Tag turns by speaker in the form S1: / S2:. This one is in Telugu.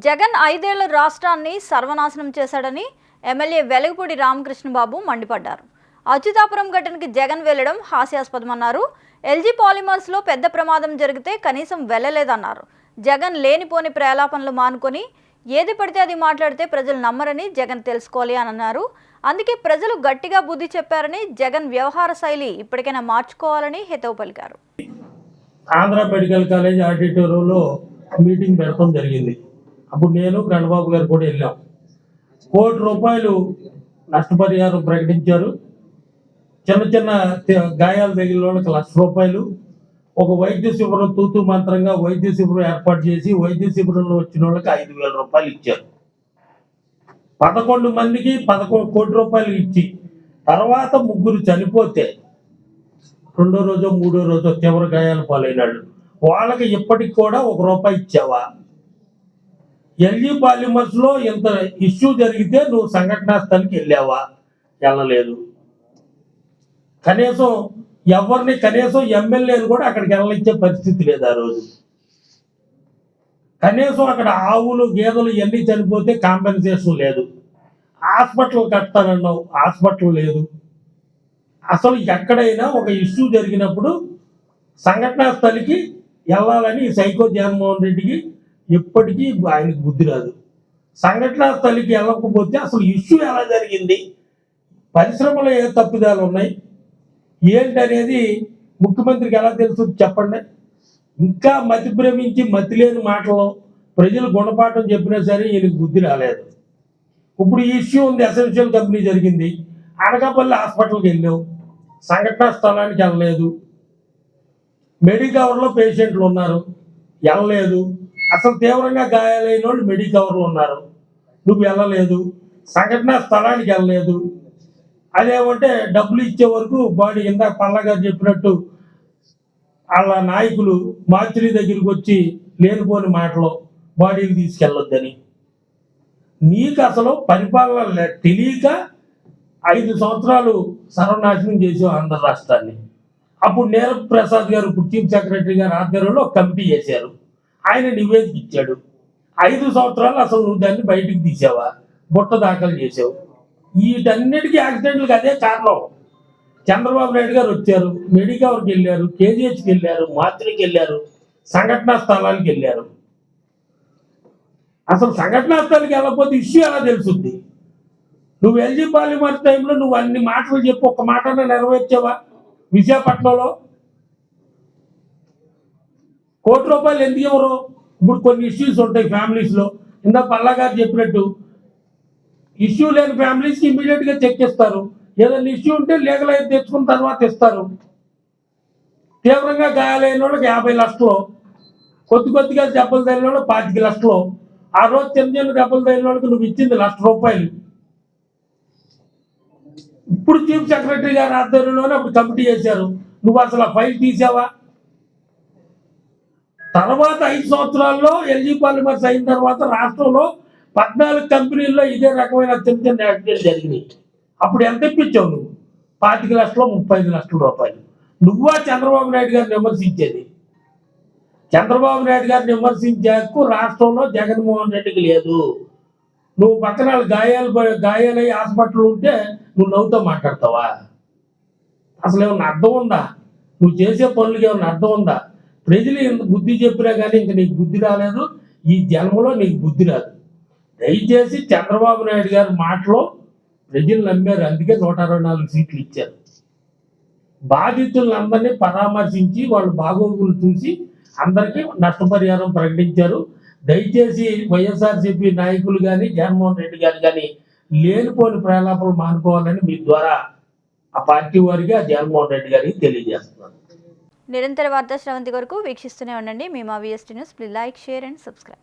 S1: జగన్ 5 ఏళ్ల రాష్ట్రాన్ని సర్వనాశనం చేశాడని ఎమ్మెల్యే వెలగపూడి రామకృష్ణబాబు మండిపడ్డారు. అచ్యుతాపురం ఘటనకి జగన్ వెళ్లడం హాస్యాస్పదమన్నారు. ఎల్జీ పాలిమర్స్ లో పెద్ద ప్రమాదం జరిగితే కనీసం వెళ్లలేదన్నారు. జగన్ లేనిపోని ప్రలాపనలు మానుకొని ఏది పడితే అది మాట్లాడితే ప్రజలు నమ్మరని జగన్ తెలుసుకోవాలి అని అన్నారు. అందుకే ప్రజలు గట్టిగా బుద్ధి చెప్పారని, జగన్ వ్యవహార శైలి ఇప్పటికైనా మార్చుకోవాలని హితవు పలికారు.
S2: ఆంధ్ర మెడికల్ కాలేజ్ ఆడిటోరియంలో మీటింగ్ పెట్టడం జరిగింది. అప్పుడు నేను గణబాబు గారు కూడా వెళ్ళాం. ₹1 కోటి నష్టపరిహారం ప్రకటించారు. చిన్న చిన్న గాయాలు తగిలిన వాళ్ళకి ₹1,00,000, ఒక వైద్య శిబిరం తూతూ మంత్రంగా వైద్య శిబిరం ఏర్పాటు చేసి వైద్య శిబిరంలో వచ్చిన వాళ్ళకి ₹5,000 ఇచ్చారు. 11 మందికి ₹11 కోటి ఇచ్చి తర్వాత 3 చనిపోతే రెండో రోజో మూడో రోజో తీవ్ర గాయాలు పాలైనాడు. వాళ్ళకి ఇప్పటికి కూడా ₹1 ఇచ్చావా? ఎల్జీ పాలిమర్స్ లో ఇంత ఇష్యూ జరిగితే నువ్వు సంఘటనా స్థలికి వెళ్ళావా? వెళ్ళలేదు. కనీసం ఎవరిని, కనీసం ఎమ్మెల్యేలు కూడా అక్కడికి వెళ్ళనిచ్చే పరిస్థితి లేదు. ఆ రోజు కనీసం అక్కడ ఆవులు గేదెలు ఇవన్నీ చనిపోతే కాంపెన్సేషన్ లేదు. హాస్పిటల్ కట్టానన్నావు, హాస్పిటల్ లేదు. అసలు ఎక్కడైనా ఒక ఇష్యూ జరిగినప్పుడు సంఘటనా స్థలికి వెళ్ళాలని సైకో జగన్మోహన్ రెడ్డికి ఇప్పటికీ ఆయనకు బుద్ధి రాదు. సంఘటనా స్థలికి వెళ్ళకపోతే అసలు ఇష్యూ ఎలా జరిగింది, పరిశ్రమలో ఏ తప్పిదాలు ఉన్నాయి ఏంటనేది ముఖ్యమంత్రికి ఎలా తెలుసు చెప్పండి. ఇంకా మతి భ్రమించి మతి లేని మాటలు ప్రజలు గుణపాఠం చెప్పినా సరే ఈయనకు బుద్ధి రాలేదు. ఇప్పుడు ఈ ఇష్యూ ఉంది, ఎసెన్షియల్ కంపెనీ జరిగింది, అనకాపల్లి హాస్పిటల్కి వెళ్ళావు, సంఘటనా స్థలానికి వెళ్ళలేదు. మెడికవర్లో పేషెంట్లు ఉన్నారు, వెళ్ళలేదు. అసలు తీవ్రంగా గాయాలైన వాళ్ళు మెడికవర్లో ఉన్నారు, నువ్వు వెళ్ళలేదు. సంఘటనా స్థలానికి వెళ్ళలేదు. అదేమంటే డబ్బులు ఇచ్చే వరకు బాడీ, ఇందాక పల్లగారు చెప్పినట్టు వాళ్ళ నాయకులు మార్చిరి దగ్గరికి వచ్చి లేనిపోని మాటలు బాడీలు తీసుకెళ్ళొద్దని. నీకు అసలు పరిపాలన తెలియక 5 సంవత్సరాలు సర్వనాశనం చేసావు ఆంధ్ర రాష్ట్రాన్ని. అప్పుడు నీరబ్ ప్రసాద్ గారు, ఇప్పుడు చీఫ్ సెక్రటరీ గారు ఆధ్వర్యంలో ఒక కమిటీ చేశారు. ఆయన నివేదిక ఇచ్చాడు. 5 సంవత్సరాలు అసలు నువ్వు దాన్ని బయటికి తీసావా? బుట్ట దాఖలు చేసావు. వీటన్నిటికీ యాక్సిడెంట్లకు అదే కారణం. చంద్రబాబు నాయుడు గారు వచ్చారు, మెడికవర్కి వెళ్ళారు, కేజీహెచ్కి వెళ్ళారు, మార్చిరికి వెళ్ళారు, సంఘటనా స్థలానికి వెళ్ళారు. అసలు సంఘటనా స్థలానికి వెళ్ళకపోతే ఇష్యూ ఎలా తెలుసుద్ది? నువ్వు ఎల్జీ పాలిమర్ టైంలో నువ్వు అన్ని మాటలు చెప్పి ఒక్క మాటనే నెరవేర్చావా? విశాఖపట్నంలో ₹1 కోటి ఎందుకు ఇవ్వరు? ఇప్పుడు కొన్ని ఇష్యూస్ ఉంటాయి ఫ్యామిలీస్లో. ఇందా పల్లా గారు చెప్పినట్టు ఇష్యూ లేని ఫ్యామిలీస్కి ఇమీడియట్గా చెక్ ఇస్తారు. ఏదైనా ఇష్యూ ఉంటే లీగల్ అయితే తెచ్చుకున్న తర్వాత ఇస్తారు. తీవ్రంగా గాయాలైన వాళ్ళకి 50 లక్షలు, కొద్దిగా దెబ్బలు తగిలిన వాళ్ళు 25 లక్షలు. ఆ రోజు చిన్న దెబ్బలు తగిలిన వాళ్ళకి నువ్వు ఇచ్చింది ₹1,00,000. ఇప్పుడు చీఫ్ సెక్రటరీ గారు ఆధ్వర్యంలోనే అప్పుడు కమిటీ చేశారు. నువ్వు అసలు ఆ ఫైల్ తీసావా? తర్వాత 5 సంవత్సరాల్లో ఎల్జీ పాలిమర్స్ అయిన తర్వాత రాష్ట్రంలో 14 కంపెనీల్లో ఇదే రకమైన చిన్న యాక్సిడెంట్ జరిగినాయి. అప్పుడు ఎంత ఇప్పించావు నువ్వు? 25 లక్షలు, 35 లక్షల రూపాయలు. నువ్వా చంద్రబాబు నాయుడు గారిని విమర్శించేది? చంద్రబాబు నాయుడు గారిని విమర్శించే హక్కు రాష్ట్రంలో జగన్మోహన్ రెడ్డికి లేదు. నువ్వు పక్కన గాయాలై హాస్పిటల్ ఉంటే నువ్వు నవ్వుతో మాట్లాడతావా? అసలు ఏమన్నా అర్థం ఉందా? నువ్వు చేసే పనులకి ఏమన్నా అర్థం ఉందా? ప్రజలు ఎంత బుద్ధి చెప్పినా కానీ ఇంక నీకు బుద్ధి రాలేదు. ఈ జన్మలో నీకు బుద్ధి రాదు. దయచేసి చంద్రబాబు నాయుడు గారి మాటలో ప్రజలు నమ్మారు, అందుకే 164 సీట్లు ఇచ్చారు. బాధితులందరినీ పరామర్శించి వాళ్ళ బాగోగులు చూసి అందరికీ నష్టపరిహారం ప్రకటించారు. దయచేసి వైఎస్ఆర్సీపీ నాయకులు కానీ జగన్మోహన్ రెడ్డి గారు కానీ లేనిపోని ప్రలాపనలు మానుకోవాలని మీ ద్వారా ఆ పార్టీ వారిగా జగన్మోహన్ రెడ్డి గారికి తెలియజేస్తున్నారు.
S1: నిరంతర వార్తా శ్రవంతి కొరకు వీక్షిస్తూనే ఉండండి. మేము VST news. Please like, share and subscribe.